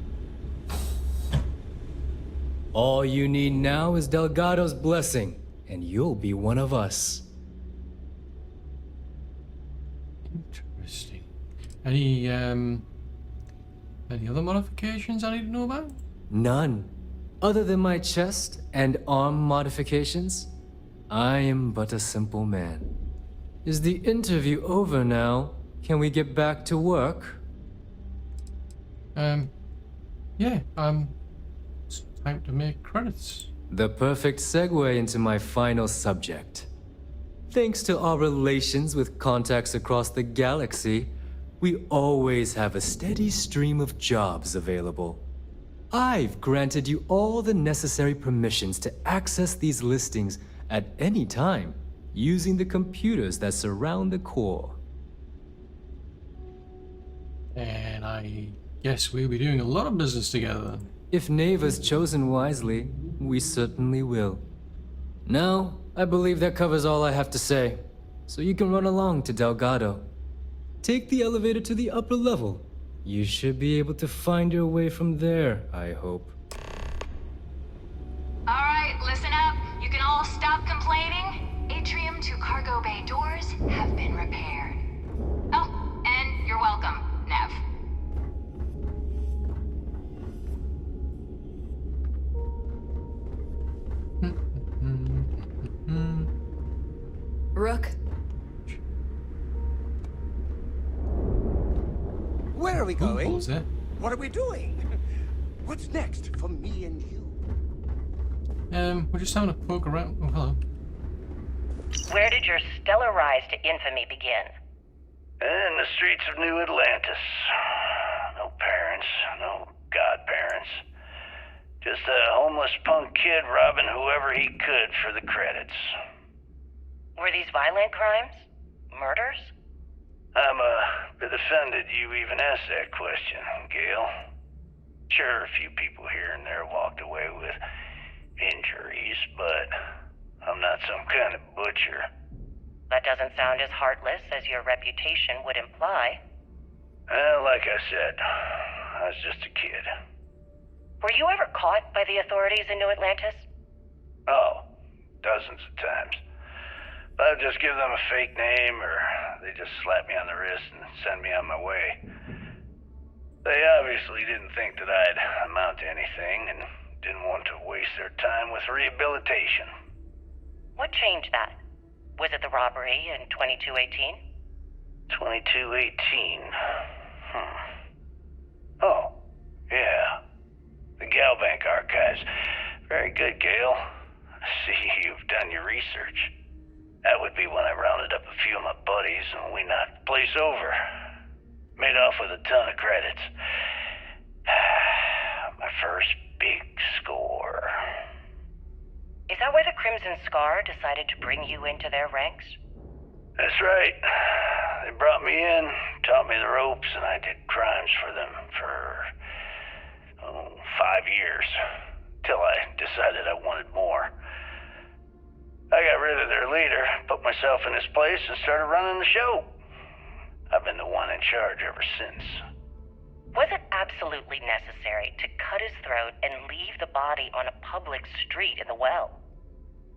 All you need now is Delgado's blessing, and you'll be one of us. Interesting. Any other modifications I need to know about? None. Other than my chest and arm modifications, I am but a simple man. Is the interview over now? Can we get back to work? Yeah, it's time to make credits. The perfect segue into my final subject. Thanks to our relations with contacts across the galaxy, we always have a steady stream of jobs available. I've granted you all the necessary permissions to access these listings at any time, using the computers that surround the core. And I guess we'll be doing a lot of business together then. If Neva's chosen wisely, we certainly will. Now, I believe that covers all I have to say, so you can run along to Delgado. Take the elevator to the upper level. You should be able to find your way from there, I hope. Alright, listen up. You can all stop complaining. Atrium to cargo bay doors have been repaired. Oh, and you're welcome, Nev. Rook? Where are we going? What was that? What are we doing? What's next for me and you? We're just having a poke around. Oh, hello. Where did your stellar rise to infamy begin? In the streets of New Atlantis. No parents, no godparents. Just a homeless punk kid robbing whoever he could for the credits. Were these violent crimes? Murders? I'm a bit offended you even asked that question, Gale. Sure, a few people here and there walked away with injuries, but I'm not some kind of butcher. That doesn't sound as heartless as your reputation would imply. Well, like I said, I was just a kid. Were you ever caught by the authorities in New Atlantis? Oh, dozens of times. I'd just give them a fake name, or they just slap me on the wrist and send me on my way. They obviously didn't think that I'd amount to anything, and didn't want to waste their time with rehabilitation. What changed that? Was it the robbery in 2218? 2218? Oh, yeah. The GalBank archives. Very good, Gale. I see you've done your research. That would be when I rounded up a few of my buddies and we knocked the place over. Made off with a ton of credits. My first big score. Is that why the Crimson Scar decided to bring you into their ranks? That's right. They brought me in, taught me the ropes, and I did crimes for them for 5 years. Till I decided I wanted more. I got rid of their leader, put myself in his place, and started running the show. I've been the one in charge ever since. Was it absolutely necessary to cut his throat and leave the body on a public street in the well?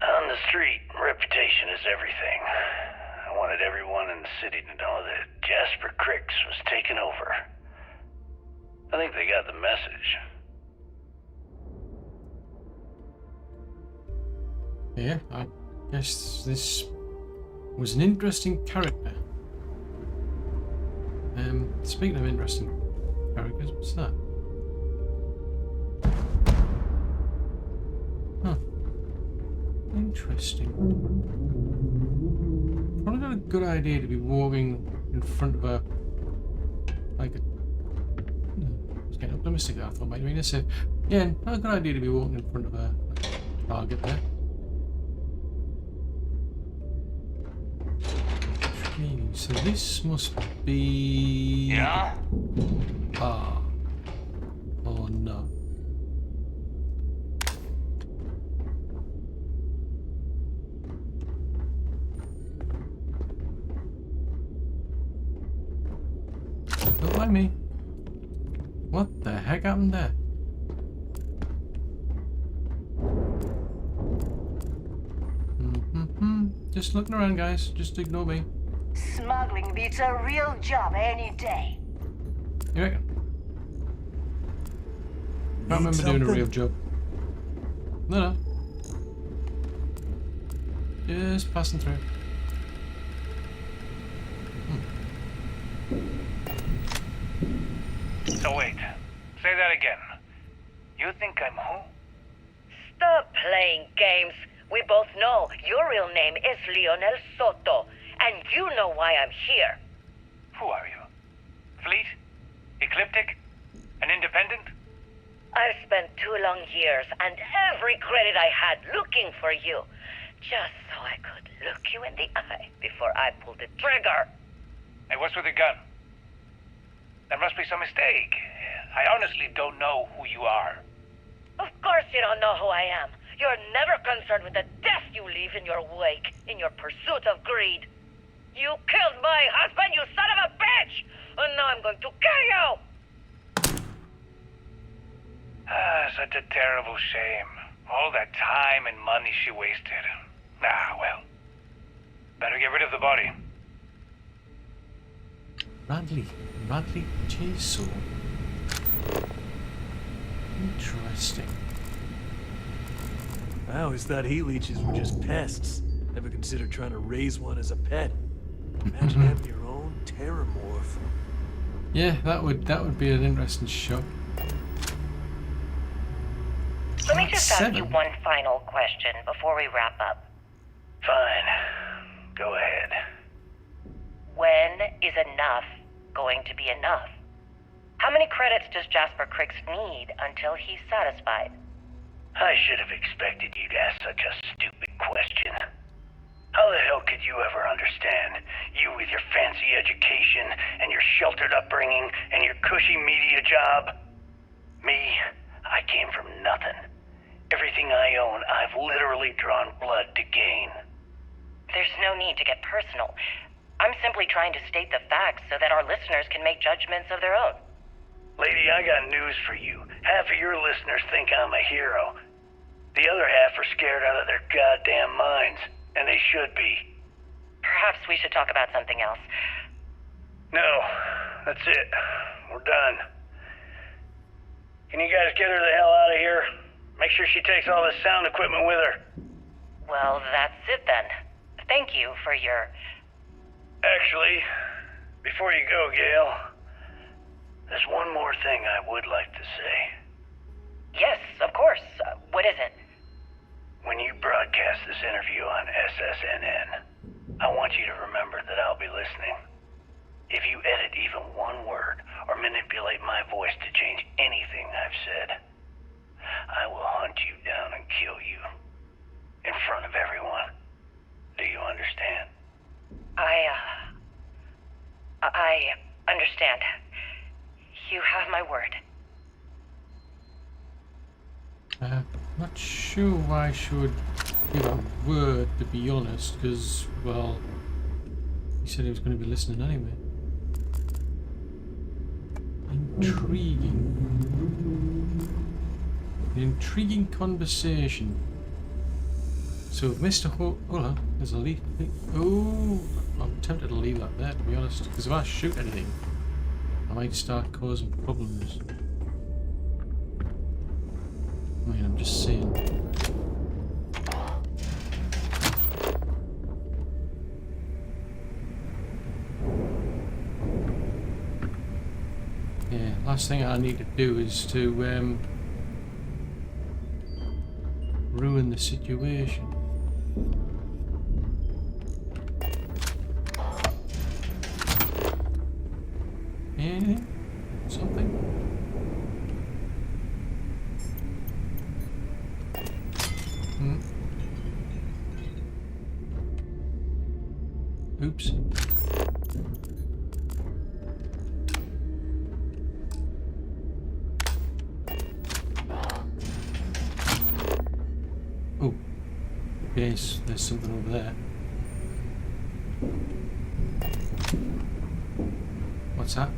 On the street, reputation is everything. I wanted everyone in the city to know that Jasper Cricks was taken over. I think they got the message. Yeah, I guess this was an interesting character. Speaking of interesting characters, what's that? Huh. Interesting. Probably not a good idea to be walking in front of a... like a... I was getting optimistic there, I thought maybe I said... Yeah, not a good idea to be walking in front of a target there. So this must be... Yeah? Ah. Oh no. Don't mind me. What the heck happened there? Just looking around, guys. Just ignore me. Smuggling beats a real job any day. You reckon? I remember doing a real job. No. Just passing through. So wait, say that again. You think I'm who? Stop playing games. We both know your real name is Leonel Soto, and you know why I'm here. Who are you? Fleet? Ecliptic? An independent? I've spent 2 long years and every credit I had looking for you, just so I could look you in the eye before I pulled the trigger. Hey, what's with the gun? There must be some mistake. I honestly don't know who you are. Of course you don't know who I am. You're never concerned with the death you leave in your wake, in your pursuit of greed. You killed my husband, you son of a bitch! And now I'm going to kill you! Such a terrible shame. All that time and money she wasted. Well. Better get rid of the body. Radley J. Interesting. I always thought heat leeches were just pests. Never considered trying to raise one as a pet. Imagine having your own terramorph. Yeah, that would be an interesting show. Let me just ask you one final question before we wrap up. Fine. Go ahead. When is enough going to be enough? How many credits does Jasper Cricks need until he's satisfied? I should have expected you to ask such a stupid question. How the hell could you ever understand? You with your fancy education and your sheltered upbringing and your cushy media job? Me, I came from nothing. Everything I own, I've literally drawn blood to gain. There's no need to get personal. I'm simply trying to state the facts so that our listeners can make judgments of their own. Lady, I got news for you. Half of your listeners think I'm a hero. The other half are scared out of their goddamn minds, and they should be. Perhaps we should talk about something else. No, that's it. We're done. Can you guys get her the hell out of here? Make sure she takes all this sound equipment with her. Well, that's it then. Thank you for your... Actually, before you go, Gale, there's one more thing I would like to say. Yes, of course. What is it? When you broadcast this interview on SSNN, I want you to remember that I'll be listening. If you edit even one word or manipulate my voice to change anything I've said, I will hunt you down and kill you. In front of everyone. Do you understand? I understand. You have my word. Not sure I should give a word, to be honest, because, well, he said he was going to be listening anyway. Intriguing. An intriguing conversation. So Mr. Hold on, there's a leaf. Oh, I'm tempted to leave that there, to be honest, because if I shoot anything, I might start causing problems. I mean, I'm just saying. Yeah, last thing I need to do is to ruin the situation. Anything? Something? Oops. Oh. Yes, there's something over there. What's that?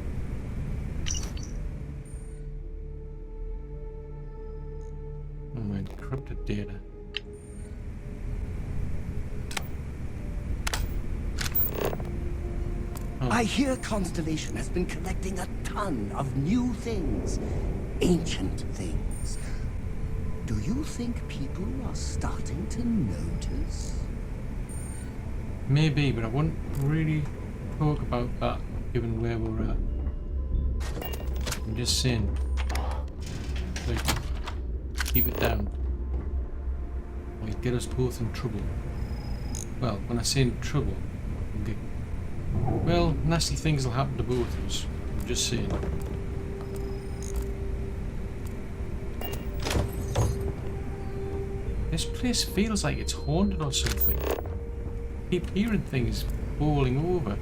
Oh, my encrypted data. I hear Constellation has been collecting a ton of new things. Ancient things. Do you think people are starting to notice? Maybe, but I wouldn't really talk about that given where we're at. I'm just saying. Like, keep it down. Might get us both in trouble. Well, when I say in trouble, well, nasty things will happen to both of us. I'm just saying. This place feels like it's haunted or something. Keep hearing things falling over.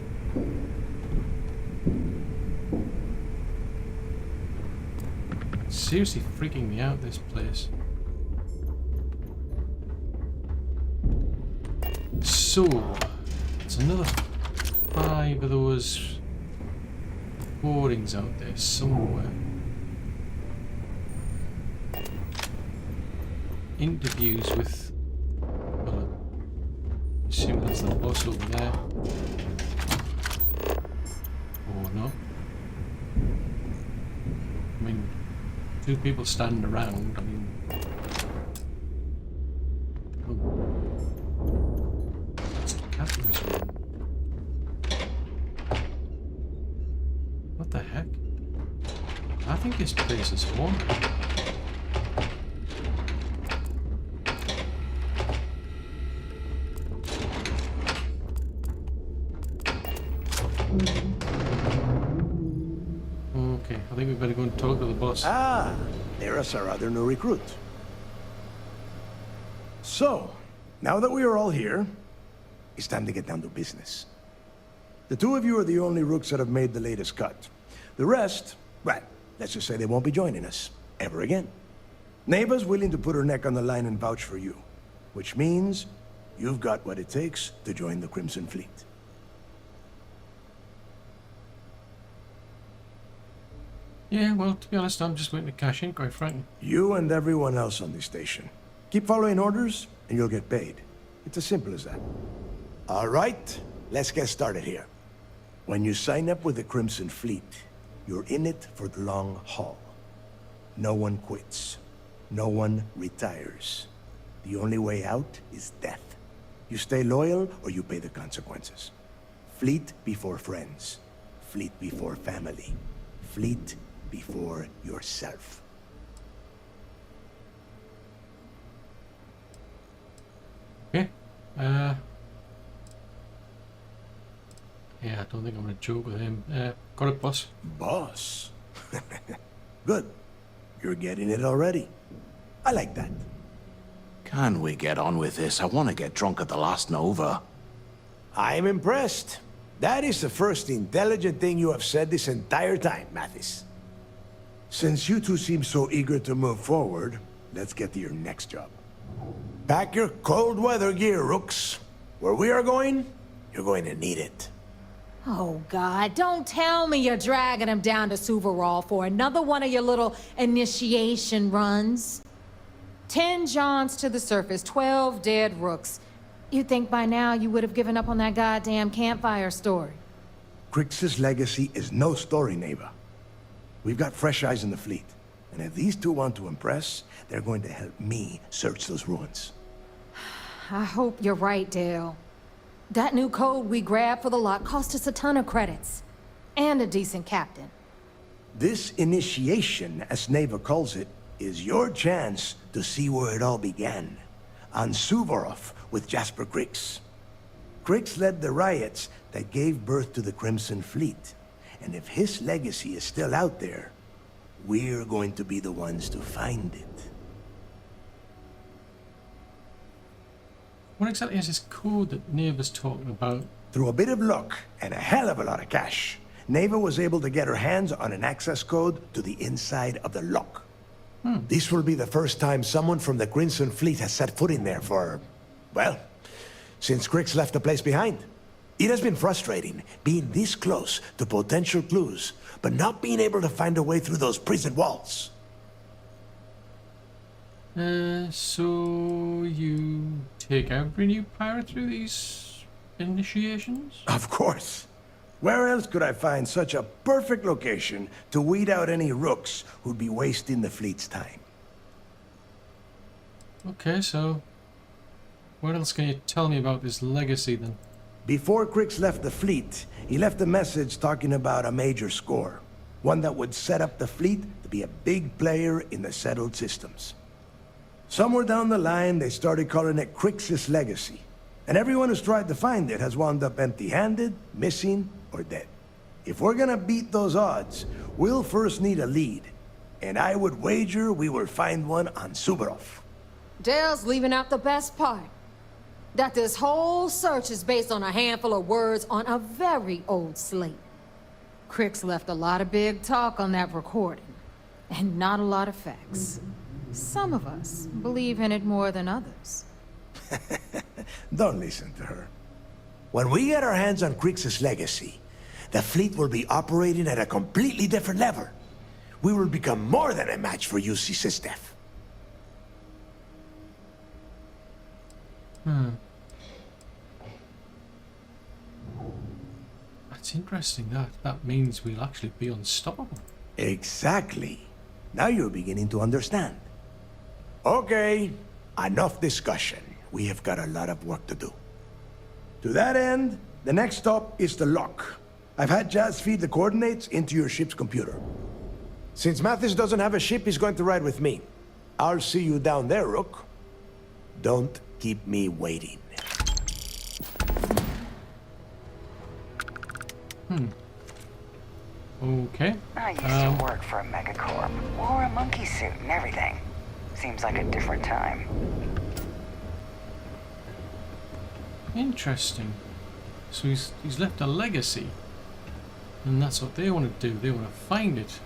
It's seriously freaking me out, this place. So, it's another 5 of those boardings out there somewhere. Interviews with, well, I assume that's the boss over there. Or not. I mean, 2 people standing around, I mean... Oh. That's the captain's room. What the heck? I think this place is haunted. Okay, I think we better go and talk to the boss. Ah, there's our other new recruit. So, now that we are all here, it's time to get down to business. The 2 of you are the only rooks that have made the latest cut. The rest, well, let's just say they won't be joining us ever again. Neva's willing to put her neck on the line and vouch for you, which means you've got what it takes to join the Crimson Fleet. Yeah, well, to be honest, I'm just waiting to cash in, quite frankly. You and everyone else on the station. Keep following orders, and you'll get paid. It's as simple as that. All right, let's get started here. When you sign up with the Crimson Fleet, you're in it for the long haul. No one quits. No one retires. The only way out is death. You stay loyal, or you pay the consequences. Fleet before friends. Fleet before family. Fleet before yourself. Okay. Yeah, I don't think I'm gonna joke with him. Got it, boss. Boss? Good. You're getting it already. I like that. Can we get on with this? I want to get drunk at the last Nova. I'm impressed. That is the first intelligent thing you have said this entire time, Mathis. Since you 2 seem so eager to move forward, let's get to your next job. Pack your cold weather gear, rooks. Where we are going, you're going to need it. Oh, God, don't tell me you're dragging him down to Suvarol for another one of your little initiation runs. 10 Johns to the surface, 12 dead rooks. You'd think by now you would have given up on that goddamn campfire story. Crix's legacy is no story, Neva. We've got fresh eyes in the fleet. And if these two want to impress, they're going to help me search those ruins. I hope you're right, Dale. That new code we grabbed for the lock cost us a ton of credits. And a decent captain. This initiation, as Neva calls it, is your chance to see where it all began. On Suvorov with Jasper Crix. Crix led the riots that gave birth to the Crimson Fleet. And if his legacy is still out there, we're going to be the ones to find it. What exactly is this code that Neva's talking about? Through a bit of luck and a hell of a lot of cash, Neva was able to get her hands on an access code to the inside of the lock. This will be the first time someone from the Crimson Fleet has set foot in there for, well, since Crix left the place behind. It has been frustrating being this close to potential clues, but not being able to find a way through those prison walls. So you take every new pirate through these initiations? Of course. Where else could I find such a perfect location to weed out any rooks who'd be wasting the fleet's time? Okay, so what else can you tell me about this legacy then? Before Crix left the fleet, he left a message talking about a major score. One that would set up the fleet to be a big player in the settled systems. Somewhere down the line, they started calling it Crix's legacy. And everyone who's tried to find it has wound up empty-handed, missing, or dead. If we're gonna beat those odds, we'll first need a lead. And I would wager we will find one on Suvorov. Dale's leaving out the best part. That this whole search is based on a handful of words on a very old slate. Crix left a lot of big talk on that recording, and not a lot of facts. Some of us believe in it more than others. Don't listen to her. When we get our hands on Crix's legacy, the fleet will be operating at a completely different level. We will become more than a match for UC Systef. That's interesting. That means we'll actually be unstoppable. Exactly. Now you're beginning to understand. Okay, enough discussion. We have got a lot of work to do. To that end, the next stop is the lock. I've had Jazz feed the coordinates into your ship's computer. Since Mathis doesn't have a ship, he's going to ride with me. I'll see you down there, Rook. Don't keep me waiting. Okay. I used to work for a megacorp. Wore a monkey suit and everything. Seems like a different time. Interesting. So he's left a legacy. And that's what they want to do. They want to find it.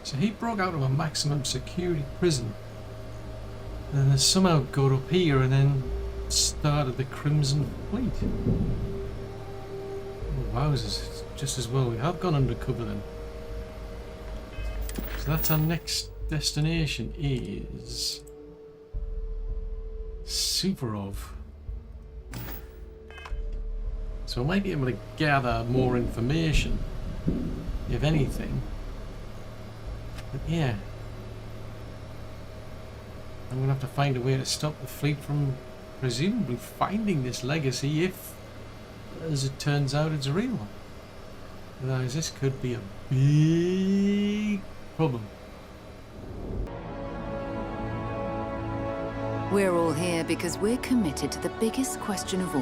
So he broke out of a maximum security prison. And then somehow got up here and then started the Crimson Fleet. Oh, wowzers. Just as well we have gone undercover then. So that's our next destination is Suvorov. So I might be able to gather more information, if anything. But yeah, I'm gonna have to find a way to stop the fleet from presumably finding this legacy if, as it turns out, it's real. Otherwise, this could be a big problem. We're all here because we're committed to the biggest question of all.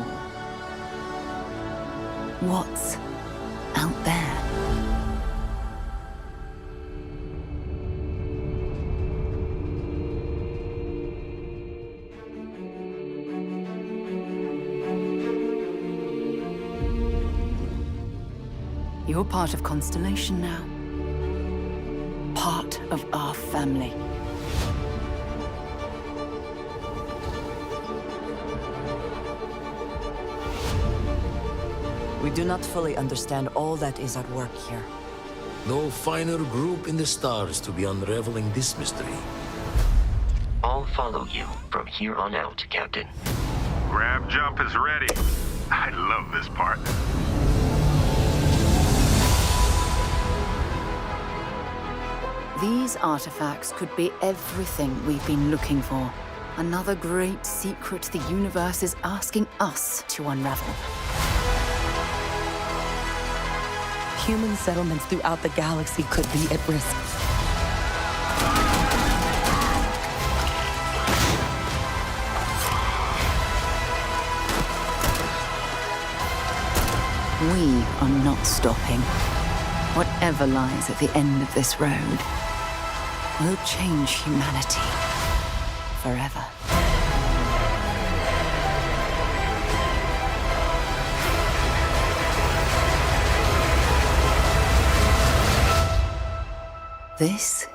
What's out there? You're part of Constellation now. Part of our family. We do not fully understand all that is at work here. No finer group in the stars to be unraveling this mystery. I'll follow you from here on out, Captain. Grab jump is ready. I love this part. These artifacts could be everything we've been looking for. Another great secret the universe is asking us to unravel. Human settlements throughout the galaxy could be at risk. We are not stopping. Whatever lies at the end of this road will change humanity forever. This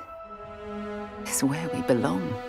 is where we belong.